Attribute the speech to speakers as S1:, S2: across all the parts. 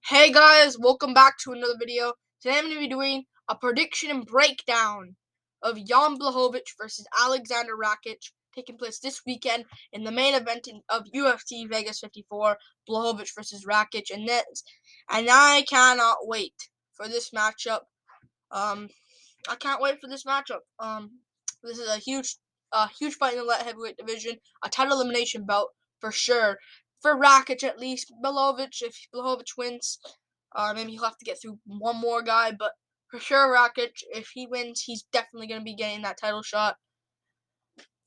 S1: Hey guys, welcome back to another video. Today I'm going to be doing a prediction and breakdown of Jan Blachowicz versus Aleksander Rakic, taking place this weekend in the main event of UFC Vegas 54, Blachowicz versus Rakic, and I cannot wait for this matchup. I can't wait for this matchup. This is a huge fight in the light heavyweight division, a title elimination bout for sure. For Rakic, at least. Blachowicz, if Blachowicz wins, maybe he'll have to get through one more guy, but for sure Rakic, if he wins, he's definitely going to be getting that title shot.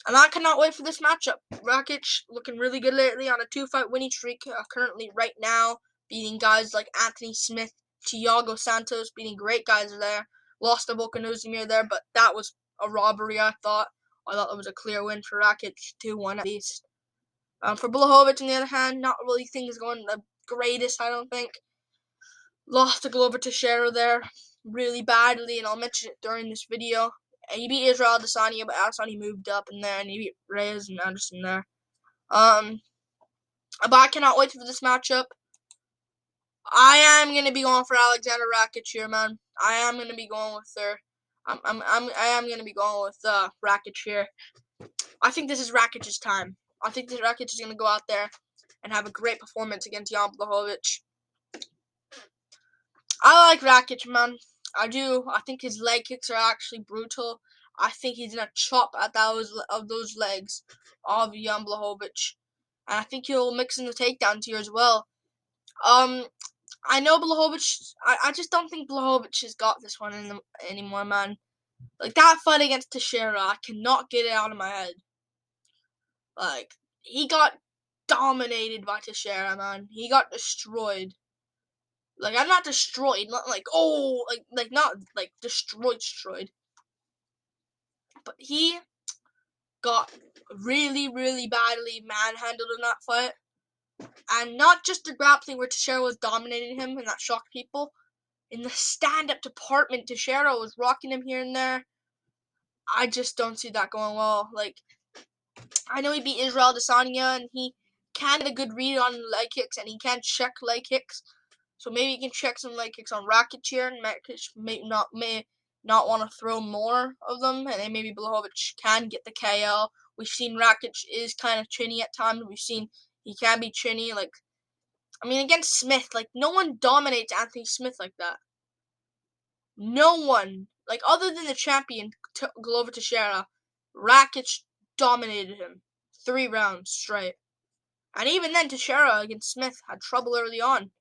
S1: And I cannot wait for this matchup. Rakic looking really good lately on a 2-fight winning streak, currently right now, beating guys like Anthony Smith, Thiago Santos, beating great guys there. Lost to Volkanovski there, but that was a robbery, I thought. I thought it was a clear win for Rakic, 2-1 at least. For Blachowicz, on the other hand, not really things going the greatest, I don't think. Lost to Glover Teixeira there really badly, and I'll mention it during this video. He beat Israel Adesanya, but Adesanya moved up in there, and he beat Reyes and Anderson there. But I cannot wait for this matchup. I am gonna be going for Aleksander Rakic here, man. I am gonna be going with I am gonna be going with Rakic here. I think this is Rakic's time. I think that Rakic is gonna go out there and have a great performance against Jan Blachowicz. I like Rakic, man. I do. I think his leg kicks are actually brutal. I think he's gonna chop at those legs of Jan Blachowicz, and I think he'll mix in the takedowns here as well. I know Blachowicz. I just don't think Blachowicz has got this one anymore, man. Like that fight against Teixeira, I cannot get it out of my head. Like he got dominated by Teixeira, man. He got destroyed. Like, I'm not destroyed, not like, oh, not, like, destroyed. But he got really, really badly manhandled in that fight. And not just the grappling where Teixeira was dominating him and that shocked people. In the stand-up department, Teixeira was rocking him here and there. I just don't see that going well. Like, I know he beat Israel Adesanya, and he can get a good read on leg kicks, and he can check leg kicks. So maybe he can check some leg kicks on Rakic here, and Rakic may not want to throw more of them, and then maybe Blachowicz can get the KO. We've seen Rakic is kind of chinny at times. We've seen he can be chinny. Like, I mean, against Smith, like, no one dominates Anthony Smith like that. No one. Like, other than the champion, Glover Teixeira, Rakic dominated him 3 rounds straight. And even then, Teixeira against Smith had trouble early on.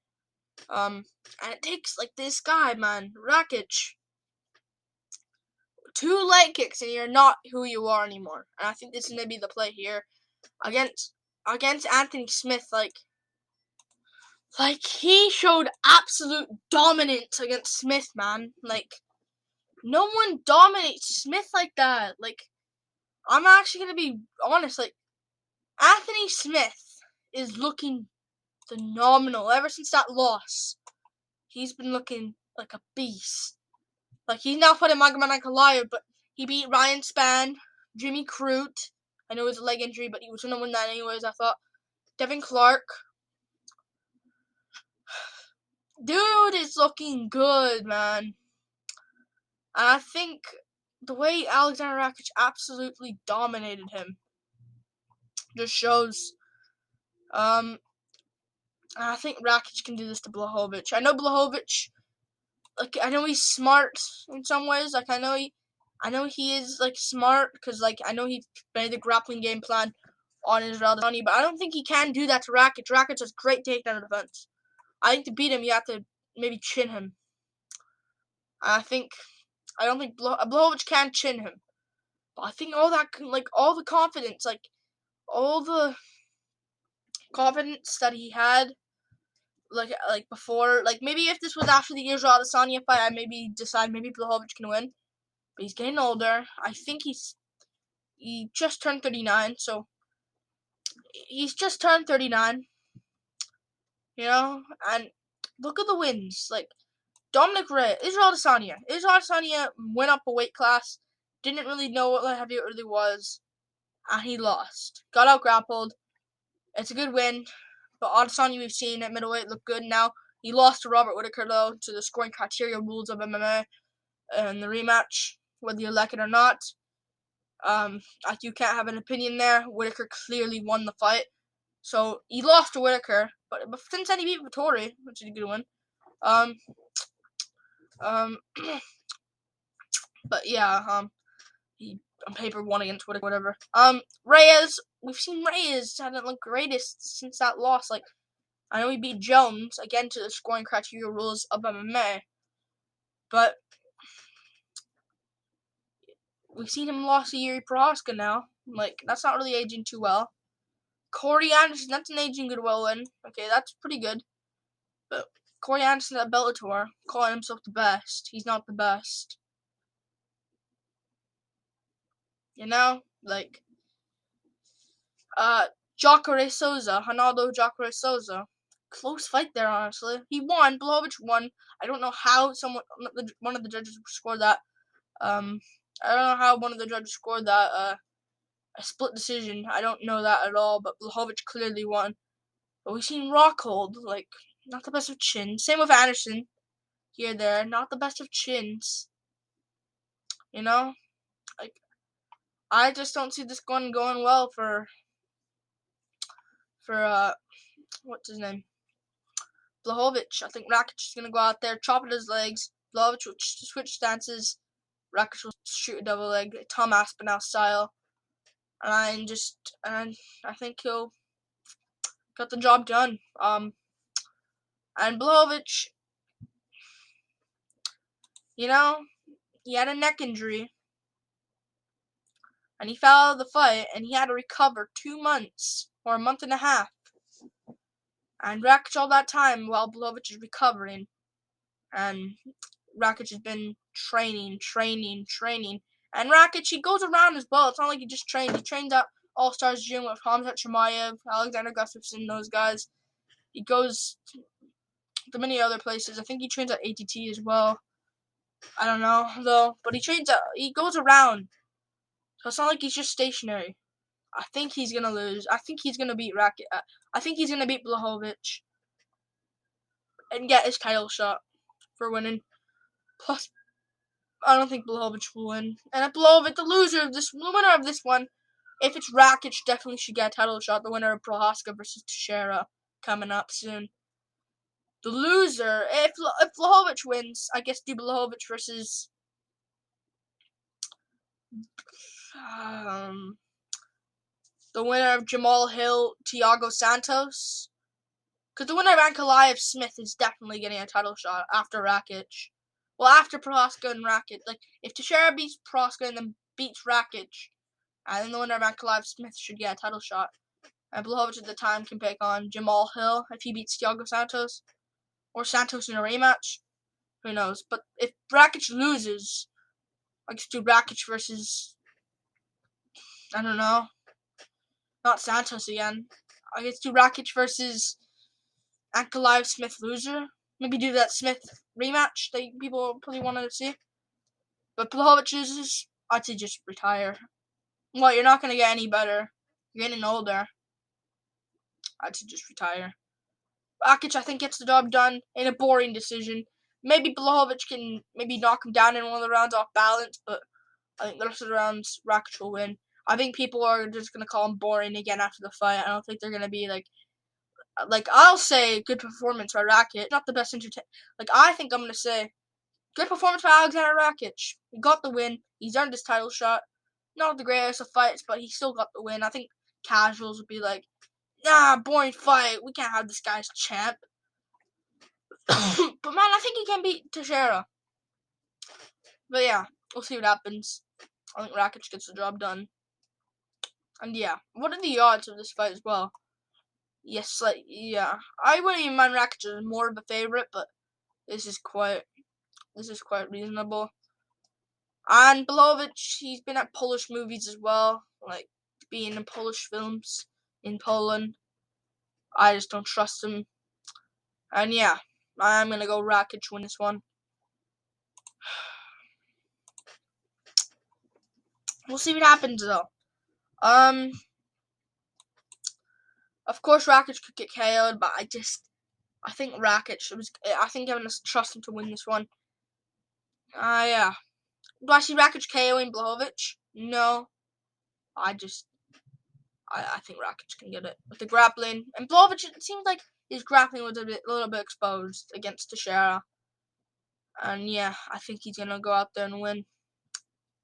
S1: And it takes, like, this guy, man, Rakic, 2 leg kicks and you're not who you are anymore. And I think this is going to be the play here. Against Anthony Smith, like, he showed absolute dominance against Smith, man. Like, no one dominates Smith like that. Like, I'm actually going to be honest, like, Anthony Smith is looking phenomenal. Ever since that loss, he's been looking like a beast. Like, he's now fighting Magomed Ankalaev, but he beat Ryan Spann, Jimmy Crute. I know it was a leg injury, but he was going to win that anyways, I thought. Devin Clark. Dude is looking good, man. And I think the way Aleksander Rakic absolutely dominated him just shows. I think Rakic can do this to Blachowicz. I know Blachowicz, like, I know he's smart in some ways. Like, I know he is, like, smart because, like, I know he made the grappling game plan on Israel Adesanya, but I don't think he can do that to Rakic. Rakic has great takedown defense. I think to beat him, you have to maybe chin him. I don't think Blachowicz can chin him. But I think all the confidence, like, all the confidence that he had, like before, like, maybe if this was after the Israel Adesanya fight, I maybe decide maybe Blachowicz can win. But he's getting older. I think he just turned 39, so he's just turned 39. You know, and look at the wins. Like, Dominic Reyes, Israel Adesanya went up a weight class, didn't really know what light heavyweight really was, and he lost. Got out grappled. It's a good win, but Adesanya we've seen at middleweight look good now. He lost to Robert Whittaker, though, to the scoring criteria rules of MMA in the rematch, whether you like it or not. You can't have an opinion there. Whittaker clearly won the fight. So, he lost to Whittaker, but since then he beat Vettori, which is a good one. But yeah, he on paper won against Whittaker, whatever. Reyes, we've seen Reyes hasn't looked greatest since that loss. Like, I know he beat Jones, again to the scoring criteria rules of MMA, but we've seen him lost to Yuri Prohaska now. Like, that's not really aging too well. Corey Anderson, that's an aging good well win. Okay, that's pretty good. But Corey Anderson at Bellator, calling himself the best. He's not the best. You know? Like, Jacare Souza, Ronaldo Jacare Souza. Close fight there, honestly. He won. Blachowicz won. I don't know how one of the judges scored that. I don't know how one of the judges scored that. A split decision. I don't know that at all. But Blachowicz clearly won. But we've seen Rockhold, like, not the best of chins. Same with Anderson. Here, there, not the best of chins. You know, like, I just don't see this going well for what's his name? Blachowicz. I think Rakic is going to go out there, chop at his legs. Blachowicz will switch stances. Rakic will shoot a double leg, Tom Aspinall style. And I think he'll get the job done. And Blachowicz, you know, he had a neck injury. And he fell out of the fight, and he had to recover 2 months, or a month and a half. And Rakic all that time while Blachowicz is recovering. And Rakic has been training. And Rakic, he goes around as well. It's not like he just trains. He trains at All-Stars Gym with Hamzat Chimaev, Alexander Gustafsson, those guys. He goes to many other places. I think he trains at ATT as well. I don't know, though. But he goes around. So it's not like he's just stationary. I think he's going to lose. I think he's going to beat Rakic. I think he's going to beat Blachowicz and get his title shot for winning. Plus, I don't think Blachowicz will win. And if Blachowicz, the winner of this one, if it's Rakic, definitely should get a title shot. The winner of Prohaska versus Teixeira coming up soon. The loser, if Blachowicz wins, I guess do Blachowicz versus the winner of Jamal Hill, Thiago Santos. Because the winner of Ankalaev Smith is definitely getting a title shot after Rakic. Well, after Prohaska and Rakic. Like, if Teixeira beats Prohaska and then beats Rakic, and then the winner of Ankalaev Smith should get a title shot. And Blachowicz at the time can pick on Jamal Hill if he beats Thiago Santos. Or Santos in a rematch. Who knows? But if Rakic loses, I guess do Rakic versus, I don't know, not Santos again. I guess do Rakic versus Ankalaev Smith loser. Maybe do that Smith rematch that people probably wanted to see. But Blachowicz loses, I'd say just retire. Well, you're not going to get any better. You're getting older. I'd say just retire. Rakic, I think, gets the job done in a boring decision. Maybe Blachowicz can maybe knock him down in one of the rounds off balance, but I think the rest of the rounds, Rakic will win. I think people are just going to call him boring again after the fight. I don't think they're going to be like, I'll say good performance by Rakic. Not the best I think I'm going to say good performance by Alexander Rakic. He got the win. He's earned his title shot. Not the greatest of fights, but he still got the win. I think casuals would be like, nah, boring fight. We can't have this guy's champ. But man, I think he can beat Teixeira. But yeah, we'll see what happens. I think Rakic gets the job done. And yeah, what are the odds of this fight as well? Yes, I wouldn't even mind Rakic as more of a favorite, but this is quite reasonable. And Blachowicz, he's been at Polish movies as well, like being in Polish films in Poland. I just don't trust him. And yeah, I'm gonna go Rakic win this one. We'll see what happens though. Of course Rakic could get KO'd, but I think Rakic I think I'm gonna trust him to win this one. Yeah. Do I see Rakic KOing Blachowicz? No. I think Rakic can get it with the grappling. And Blachowicz, it seems like his grappling was a little bit exposed against Teixeira. And yeah, I think he's gonna go out there and win.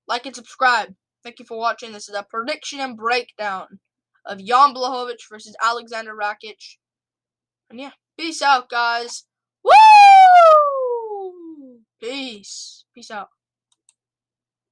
S1: Like and subscribe. Thank you for watching. This is a prediction and breakdown of Jan Blachowicz versus Aleksander Rakic. And yeah, peace out, guys. Woo! Peace. Peace out.